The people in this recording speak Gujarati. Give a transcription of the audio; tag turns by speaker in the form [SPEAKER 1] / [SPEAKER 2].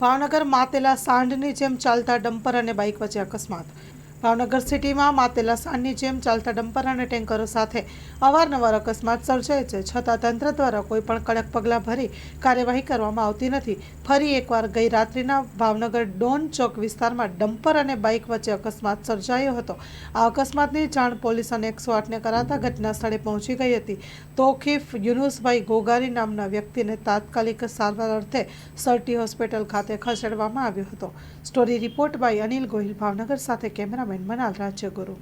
[SPEAKER 1] ભાવનગર માતેલા સાંઢની જેમ ચાલતા ડમ્પર અને બાઇક વચ્ચે અકસ્માત। ભાવનગર સિટીમાં માતેલા સાંઢની જેમ ચાલતા ડમ્પર અને ટેન્કરો સાથે અવારનવાર અકસ્માત સર્જાય છે, છતાં તંત્ર દ્વારા કોઈ પણ કડક પગલાં ભરી કાર્યવાહી કરવામાં આવતી નથી। ફરી એકવાર ગઈ રાત્રિના ભાવનગર ડોન ચોક વિસ્તારમાં ડમ્પર અને બાઇક વચ્ચે અકસ્માત સર્જાયો હતો। આ અકસ્માતની જાણ પોલીસ અને 108ને કરાતા ઘટના સ્થળે પહોંચી ગઈ હતી। તોકીફ યુનુસભાઈ ગોગારી નામના વ્યક્તિને તાત્કાલિક સારવાર અર્થે સરટી હોસ્પિટલ ખાતે ખસેડવામાં આવ્યો હતો। Story report by Anil Gohil, Bhavnagar સાથે કેમેરામેન મનાલ રાજ્યગુરુ।